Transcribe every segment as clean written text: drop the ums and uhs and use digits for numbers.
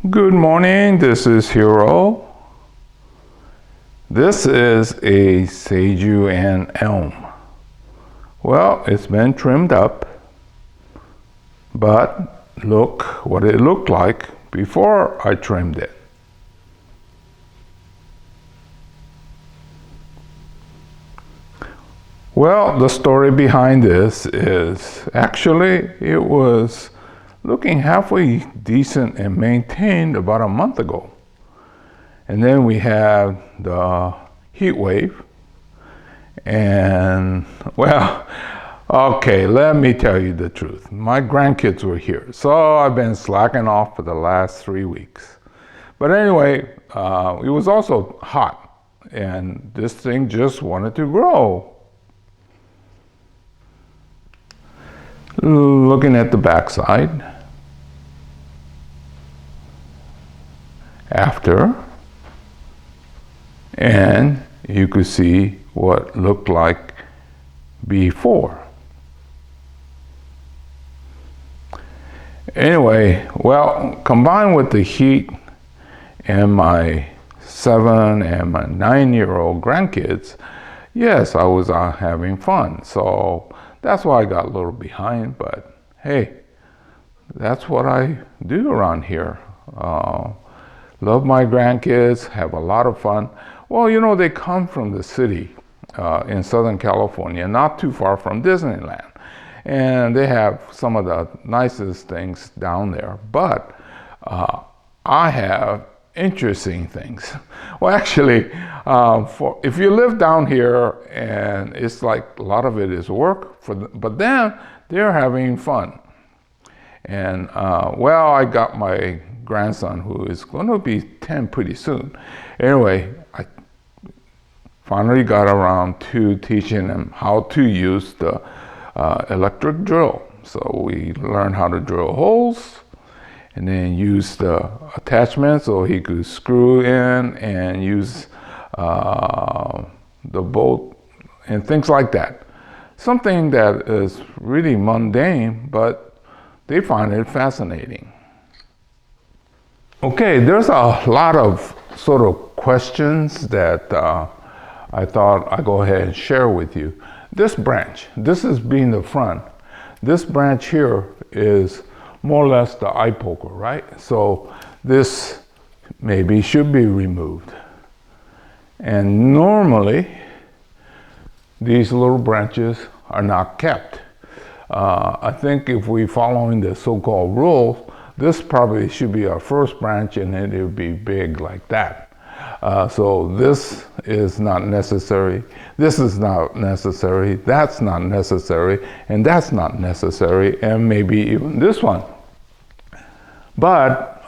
Good morning, this is Hiro. This is a Seiju En Elm. Well, it's been trimmed up, but look what it looked like before I trimmed it. Well, the story behind this is actually it was looking halfway decent and maintained about a month ago. And then we had the heat wave. And well, okay, let me tell you the truth. My grandkids were here, so I've been slacking off for the last 3 weeks. But anyway, it was also hot, and this thing just wanted to grow. Looking at the backside, after, and you could see what looked like before. Anyway, well, combined with the heat and my 7 and my 9-year-old grandkids, yes, I was out having fun. So that's why I got a little behind, but hey, that's what I do around here. Love my grandkids, have a lot of fun. Well, you know, they come from the city in Southern California, not too far from Disneyland. And they have some of the nicest things down there. But I have interesting things. Well, actually, if you live down here and it's like a lot of it is work, but then they're having fun. And well, I got my grandson who is going to be 10 pretty soon. Anyway, I finally got around to teaching him how to use the electric drill. So we learned how to drill holes and then use the attachment so he could screw in and use the bolt and things like that. Something that is really mundane, but they find it fascinating. Okay, there's a lot of sort of questions that I thought I'd go ahead and share with you. This branch, this is being the front. This branch here is more or less the eye poker, right? So this maybe should be removed. And normally, these little branches are not kept. I think if we're following the so-called rule, this probably should be our first branch and then it would be big like that. So this is not necessary, this is not necessary, that's not necessary, and that's not necessary, and maybe even this one. But,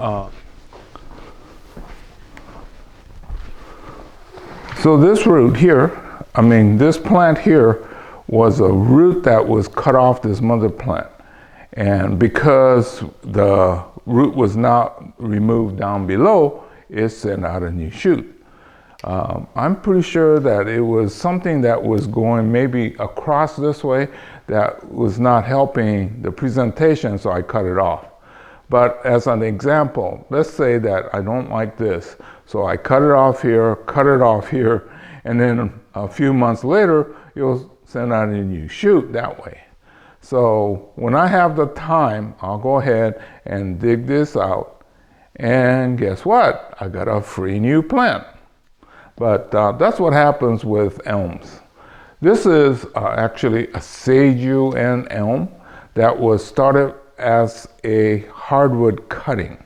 so this root here, this plant here was a root that was cut off this mother plant. And because the root was not removed down below, it sent out a new shoot. I'm pretty sure that it was something that was going maybe across this way that was not helping the presentation, so I cut it off. But as an example, let's say that I don't like this, so I cut it off here, and then a few months later, you'll send out a new shoot that way. So when I have the time, I'll go ahead and dig this out, and guess what? I got a free new plant. But that's what happens with elms. This is actually a Seiju En Elm that was started as a hardwood cutting.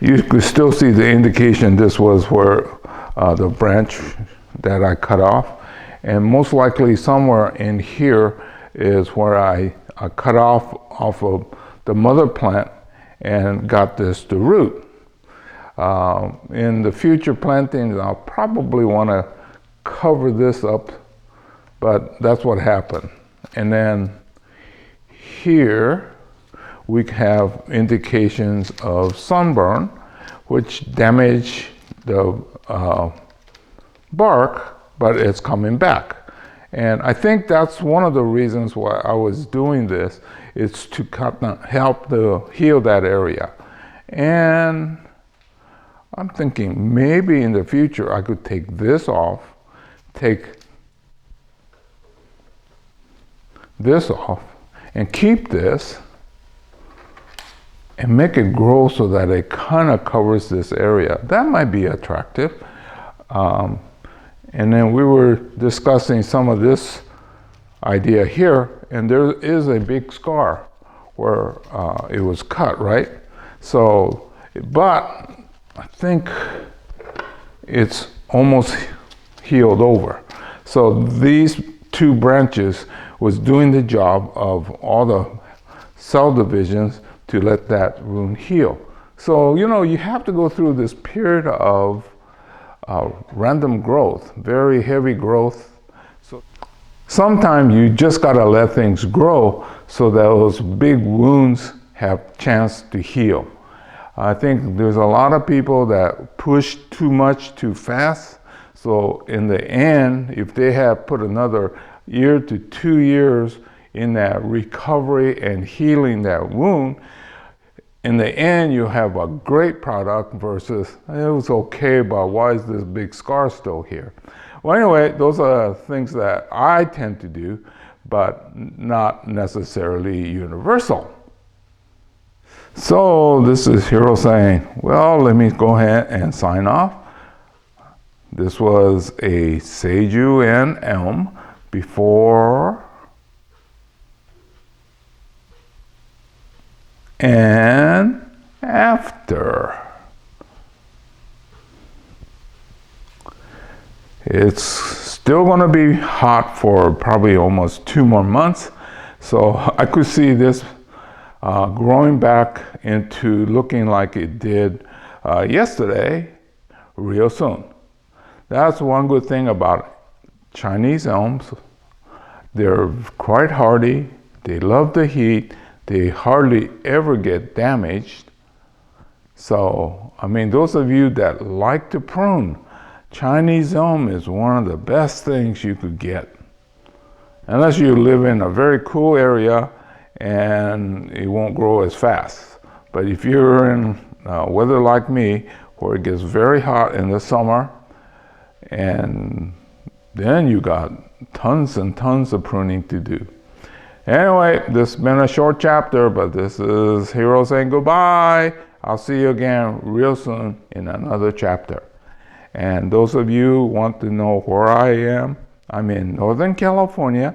You could still see the indication this was where the branch that I cut off. And most likely somewhere in here is where I cut off of the mother plant and got this to root. In the future plantings, I'll probably want to cover this up, but that's what happened. And then here, we have indications of sunburn, which damage the bark, but it's coming back. And I think that's one of the reasons why I was doing this, is to help to heal that area. And I'm thinking maybe in the future I could take this off, take this off, and keep this and make it grow so that it kind of covers this area. That might be attractive. And then we were discussing some of this idea here, and there is a big scar where it was cut, right? So, but I think it's almost healed over. So these two branches was doing the job of all the cell divisions to let that wound heal. So, you know, you have to go through this period of random growth, very heavy growth. So sometimes you just gotta let things grow so that those big wounds have chance to heal. I think there's a lot of people that push too much too fast. So in the end, if they have put another year to 2 years in that recovery and healing that wound, in the end, you have a great product versus, it was okay, but why is this big scar still here? Well, anyway, those are things that I tend to do, but not necessarily universal. So this is Hiro saying, well, let me go ahead and sign off. This was a Seiju En Elm before and after. It's still going to be hot for probably almost 2 more months. So I could see this growing back into looking like it did yesterday real soon. That's one good thing about Chinese elms. They're quite hardy. They love the heat. They hardly ever get damaged. So, I mean, those of you that like to prune, Chinese elm is one of the best things you could get. Unless you live in a very cool area and it won't grow as fast. But if you're in weather like me, where it gets very hot in the summer, and then you got tons and tons of pruning to do. Anyway, this has been a short chapter, but this is Hiro saying goodbye. I'll see you again real soon in another chapter. And those of you who want to know where I am, I'm in Northern California,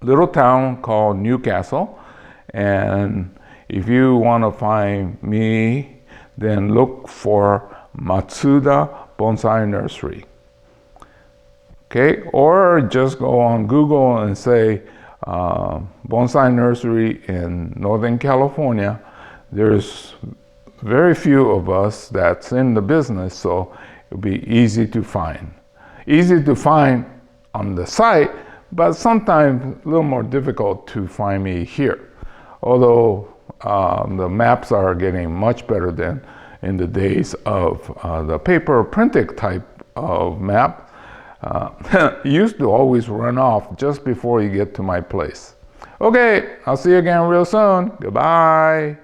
little town called Newcastle. And if you want to find me, then look for Matsuda Bonsai Nursery. Okay, or just go on Google and say Bonsai Nursery in Northern California. There's very few of us that's in the business, so it'll be easy to find. Easy to find on the site, but sometimes a little more difficult to find me here. Although the maps are getting much better than in the days of the paper printed type of map. Used to always run off just before you get to my place. Okay, I'll see you again real soon. Goodbye.